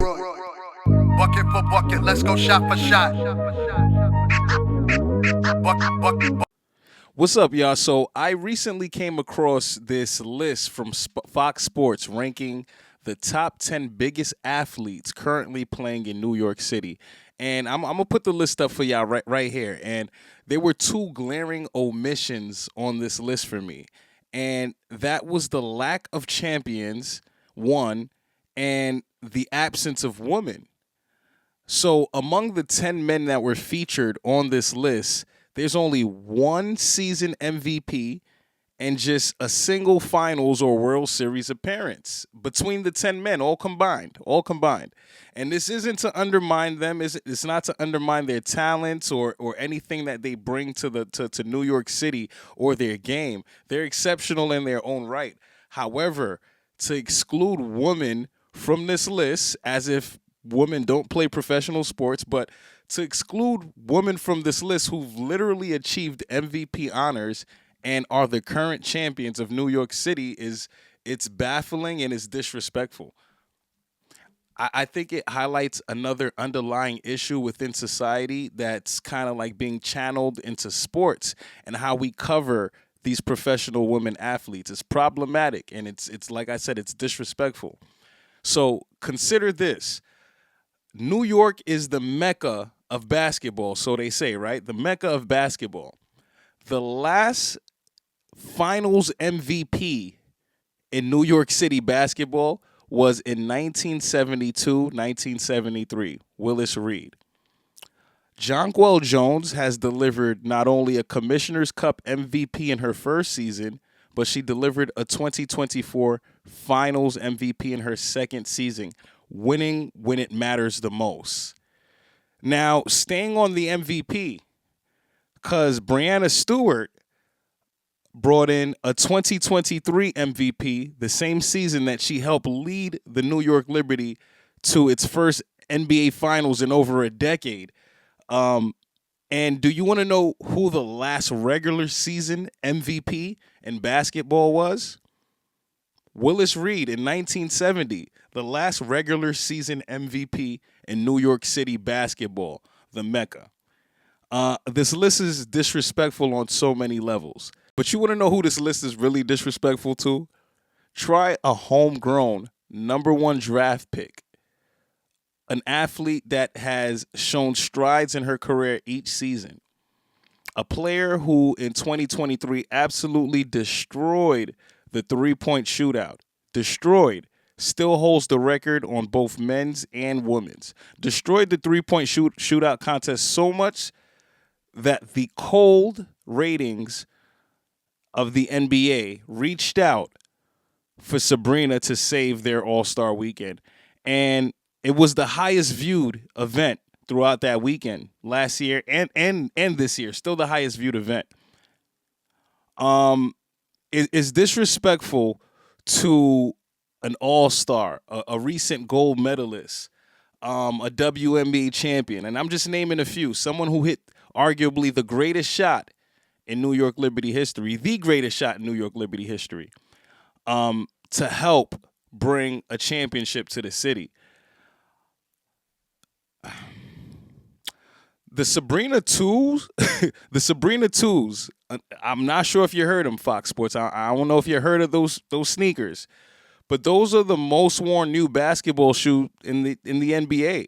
Bucket for bucket, let's go shot for shot. What's up, y'all? So I recently came across this list from Fox Sports ranking the top 10 biggest athletes currently playing in New York City. And I'm going to put the list up for y'all right here. And there were two glaring omissions on this list for me. And that was the lack of champions, one, and the absence of women. So among the 10 men that were featured on this list, there's only one season MVP and just a single finals or World Series appearance between the 10 men, all combined. And this isn't to undermine them. It's not to undermine their talents or anything that they bring to New York City or their game. They're exceptional in their own right. However, to exclude women from this list, as if women don't play professional sports, but to exclude women from this list who've literally achieved MVP honors and are the current champions of New York City it's baffling and it's disrespectful. I think it highlights another underlying issue within society that's kind of like being channeled into sports and how we cover these professional women athletes. It's problematic and it's like I said, it's disrespectful. So consider this. New York is the mecca of basketball, so they say, right? The mecca of basketball. The last finals MVP in New York City basketball was in 1972-1973, Willis Reed. Jonquel Jones has delivered not only a Commissioner's Cup MVP in her first season, but she delivered a 2024 Finals MVP in her second season, winning when it matters the most. Now, staying on the MVP, because Breanna Stewart brought in a 2023 MVP the same season that she helped lead the New York Liberty to its first NBA Finals in over a decade. And do you want to know who the last regular season MVP in basketball was? Willis Reed in 1970, the last regular season MVP in New York City basketball, the Mecca. This list is disrespectful on so many levels. But you want to know who this list is really disrespectful to? Try a homegrown #1 draft pick. An athlete that has shown strides in her career each season. A player who in 2023 absolutely destroyed the three-point shootout. Destroyed. Still holds the record on both men's and women's. Destroyed the three-point shootout contest so much that the cold ratings of the NBA reached out for Sabrina to save their All-Star weekend. And it was the highest viewed event throughout that weekend last year and this year. Still the highest viewed event. It's disrespectful to an all-star, a recent gold medalist, a WNBA champion, and I'm just naming a few. Someone who hit arguably the greatest shot in New York Liberty history, the greatest shot in New York Liberty history, to help bring a championship to the city. The Sabrina Twos, I'm not sure if you heard them, Fox Sports. I don't know if you heard of those sneakers, but those are the most worn new basketball shoe in the NBA.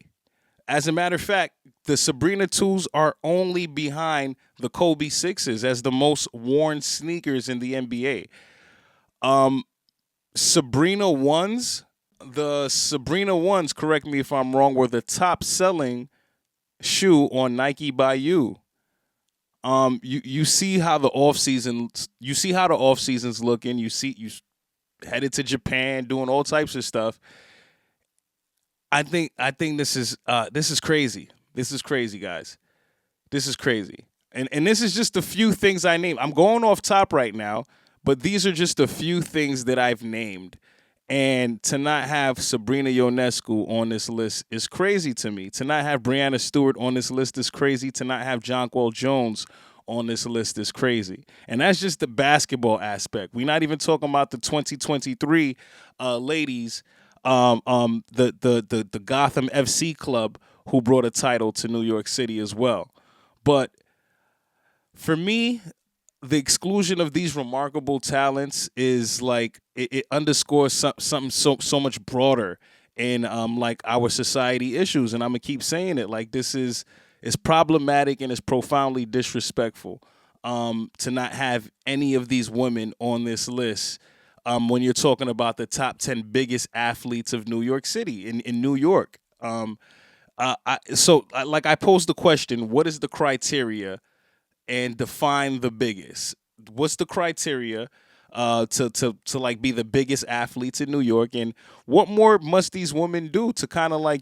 As a matter of fact, the Sabrina 2s are only behind the Kobe 6s as the most worn sneakers in the NBA. Sabrina 1s, correct me if I'm wrong, were the top selling shoe on Nike by You. You see how the off seasons looking. You headed to Japan doing all types of stuff. I think this is crazy. This is crazy, guys. This is crazy. And this is just a few things I named. I'm going off top right now, but these are just a few things that I've named. And to not have Sabrina Ionescu on this list is crazy to me. To not have Breanna Stewart on this list is crazy. To not have Jonquel Jones on this list is crazy. And that's just the basketball aspect. We're not even talking about the 2023 ladies the Gotham FC club who brought a title to New York City as well. But for me, the exclusion of these remarkable talents is like it underscores something so much broader in like our society issues, and I'm gonna keep saying it. Like this is it's problematic and it's profoundly disrespectful to not have any of these women on this list. When you're talking about the top 10 biggest athletes of New York City in New York. Like I posed the question, what is the criteria and define the biggest. What's the criteria to like be the biggest athletes in New York, and what more must these women do to kind of like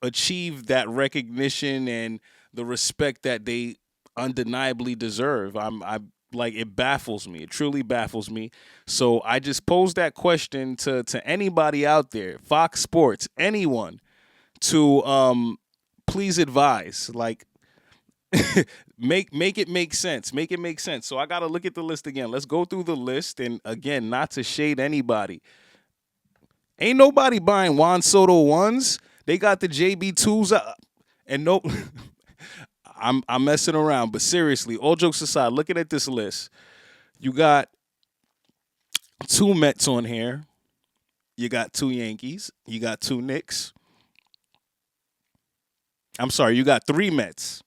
achieve that recognition and the respect that they undeniably deserve? I like it baffles me. It truly baffles me. So I just posed that question to anybody out there, Fox Sports, anyone, to please advise. Like make it make sense. Make it make sense. So I gotta look at the list again. Let's go through the list, and again, not to shade anybody. Ain't nobody buying Juan Soto ones. They got the JB twos up, and no, I'm messing around. But seriously, all jokes aside, looking at this list, you got two Mets on here. You got two Yankees. You got two Knicks. I'm sorry, you got three Mets.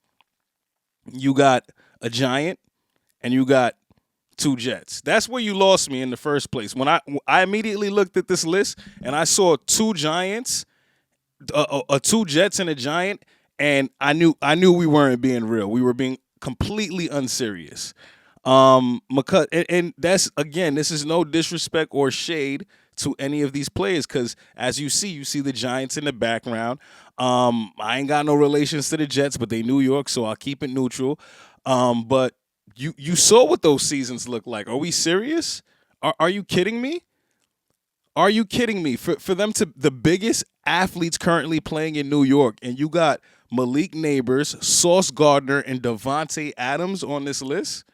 You got a Giant, and you got two Jets. That's where you lost me in the first place. When I immediately looked at this list and I saw two Giants, two Jets and a Giant, and I knew we weren't being real. We were being completely unserious. Because and that's again, this is no disrespect or shade to any of these players, because as you see the Giants in the background. I ain't got no relations to the Jets, but they New York, so I'll keep it neutral. But you saw what those seasons look like. Are we serious? Are you kidding me? Are you kidding me? For them to the biggest athletes currently playing in New York, and you got Malik Neighbors, Sauce Gardner, and Devontae Adams on this list?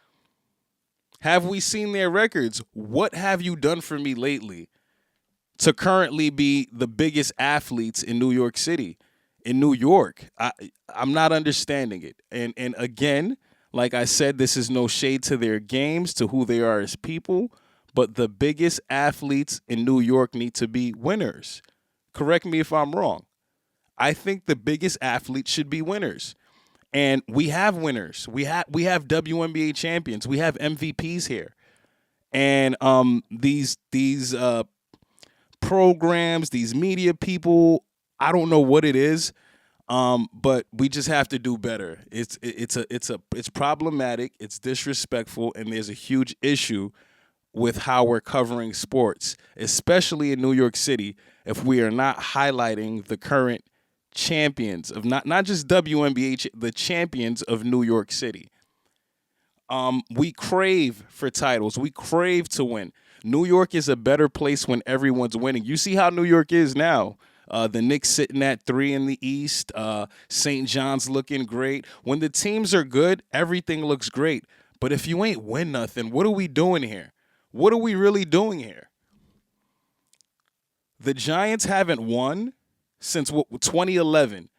Have we seen their records? What have you done for me lately to currently be the biggest athletes in New York City? In New York, I'm not understanding it. And again, like I said, this is no shade to their games, to who they are as people, but the biggest athletes in New York need to be winners. Correct me if I'm wrong. I think the biggest athletes should be winners. And we have winners. We have WNBA champions. We have MVPs here. And these programs, these media people, I don't know what it is, but we just have to do better. It's problematic, it's disrespectful, and there's a huge issue with how we're covering sports, especially in New York City, if we are not highlighting the current champions of not just WNBA, the champions of New York City. We crave for titles. We crave to win. New York is a better place when everyone's winning. You see how New York is now. The Knicks sitting at 3 in the East. St. John's looking great. When the teams are good, everything looks great. But if you ain't win nothing, what are we doing here? What are we really doing here? The Giants haven't won since 2011.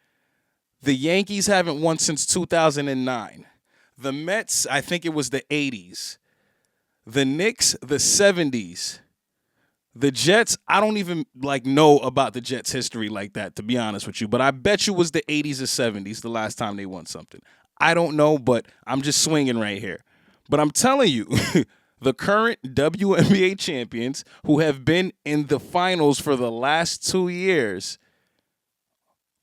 The Yankees haven't won since 2009. The Mets, I think it was the 80s. The Knicks, the 70s. The Jets, I don't even know about the Jets' history like that, to be honest with you. But I bet you it was the 80s or 70s the last time they won something. I don't know, but I'm just swinging right here. But I'm telling you, the current WNBA champions who have been in the finals for the last 2 years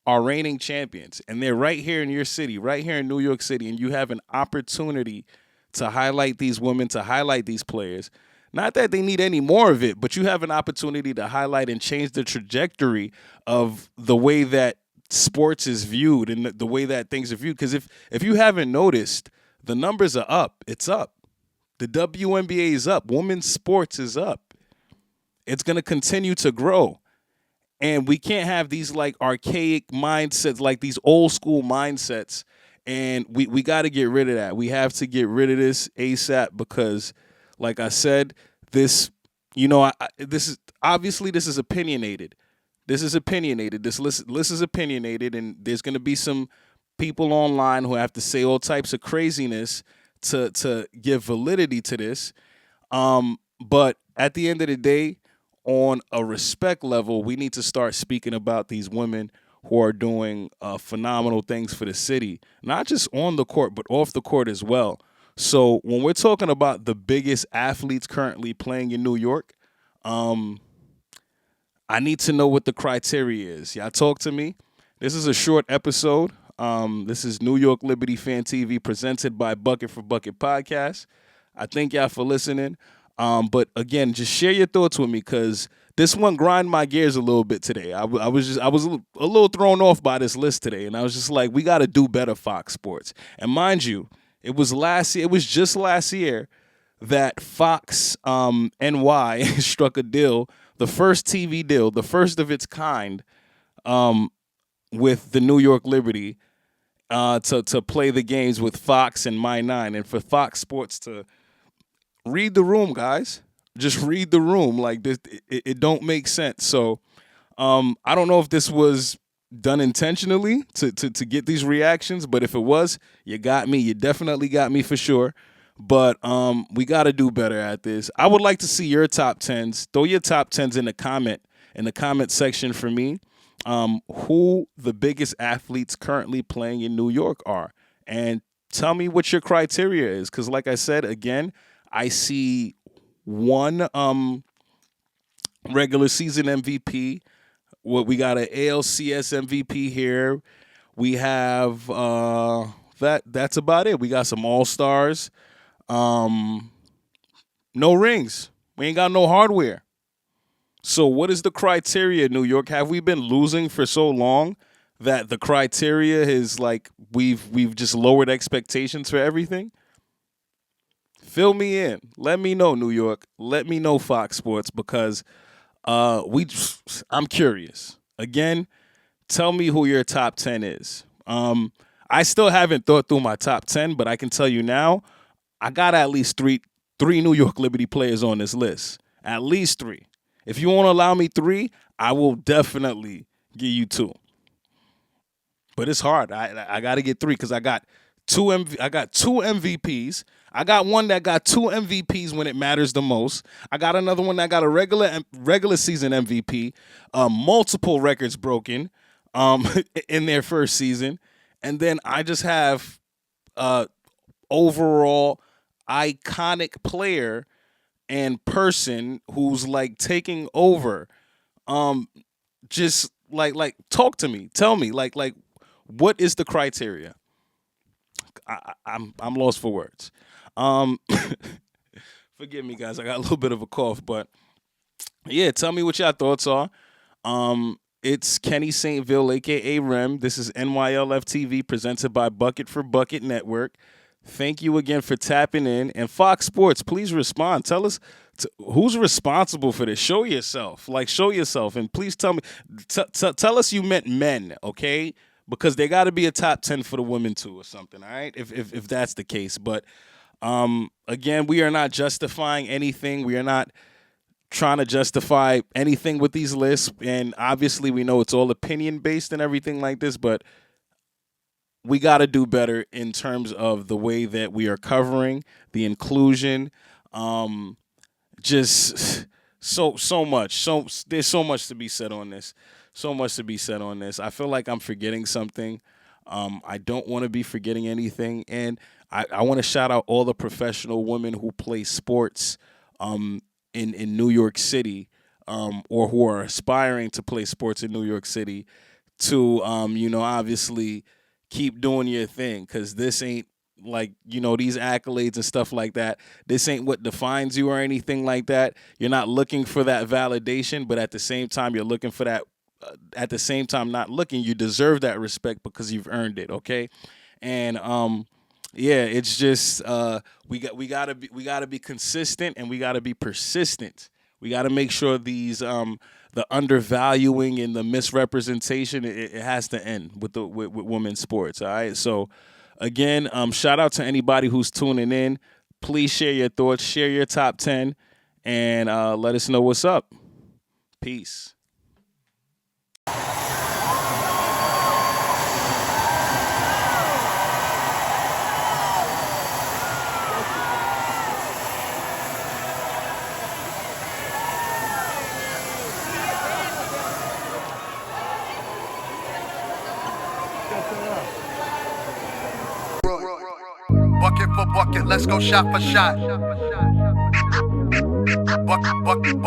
are reigning champions. And they're right here in your city, right here in New York City. And you have an opportunity to highlight these women, to highlight these players. Not that they need any more of it, but you have an opportunity to highlight and change the trajectory of the way that sports is viewed and the way that things are viewed. Because if you haven't noticed, the numbers are up. It's up. The WNBA is up. Women's sports is up. It's going to continue to grow. And we can't have these archaic mindsets, like these old school mindsets. And we got to get rid of that. We have to get rid of this ASAP because, like I said, this is opinionated. this is opinionated. This list is opinionated, and there's going to be some people online who have to say all types of craziness to give validity to this. But at the end of the day, on a respect level, we need to start speaking about these women who are doing phenomenal things for the city, not just on the court, but off the court as well. So when we're talking about the biggest athletes currently playing in New York, I need to know what the criteria is. Y'all talk to me. This is a short episode. This is New York Liberty Fan TV presented by Bucket for Bucket Podcast. I thank y'all for listening. But again, just share your thoughts with me because this one grind my gears a little bit today. I was a little thrown off by this list today, and I was just like, we got to do better, Fox Sports. And mind you, it was just last year that Fox NY struck a deal, the first TV deal, the first of its kind, with the New York Liberty to play the games with Fox and My Nine, and for Fox Sports to read the room, guys. Just read the room. Like this, it don't make sense. So, I don't know if this was done intentionally to get these reactions, but if it was, you got me. You definitely got me for sure. But we got to do better at this. I would like to see your top 10s. Throw your top 10s in the comment section for me. Who the biggest athletes currently playing in New York are, and tell me what your criteria is. Because like I said, again, I see one regular season MVP. We got an ALCS MVP here. We have that's about it. We got some all-stars. No rings. We ain't got no hardware. So what is the criteria, New York? Have we been losing for so long that the criteria is like we've just lowered expectations for everything? Fill me in. Let me know, New York. Let me know, Fox Sports, because I'm curious. Again, tell me who your top 10 is. I still haven't thought through my top 10, but I can tell you now, I got at least three New York Liberty players on this list. At least 3. If you won't allow me 3, I will definitely give you 2. But it's hard. I got to get 3 because I got two MVPs. I got one that got 2 MVPs when it matters the most. I got another one that got a regular season MVP, multiple records broken in their first season, and then I just have overall iconic player and person who's like taking over. Just like talk to me. Tell me like what is the criteria? I'm lost for words. Forgive me, guys. I got a little bit of a cough, but yeah, tell me what your thoughts are. It's Kenny St. Ville, aka Rem. This is NYLFTV presented by Bucket for Bucket Network. Thank you again for tapping in. And Fox Sports, please respond. Tell us who's responsible for this. Show yourself. Show yourself. And please tell me, tell us you meant men, okay? Because there got to be a top 10 for the women too or something, all right? If that's the case. But again, we are not justifying anything. We are not trying to justify anything with these lists. And obviously we know it's all opinion-based and everything like this, but we got to do better in terms of the way that we are covering the inclusion. Just so much. There's so much to be said on this. So much to be said on this. I feel like I'm forgetting something. I don't want to be forgetting anything. And I want to shout out all the professional women who play sports in New York City or who are aspiring to play sports in New York City to, obviously keep doing your thing, because this ain't these accolades and stuff like that. This ain't what defines you or anything like that. You're not looking for that validation, but at the same time, you're looking for that. At the same time, not looking, you deserve that respect because you've earned it. Okay, and it's just we gotta be consistent and we gotta be persistent. We gotta make sure these the undervaluing and the misrepresentation it has to end with women's sports. All right, so again, shout out to anybody who's tuning in. Please share your thoughts, share your top 10, and let us know what's up. Peace. for bucket, let's go shot for shot. Buck, buck,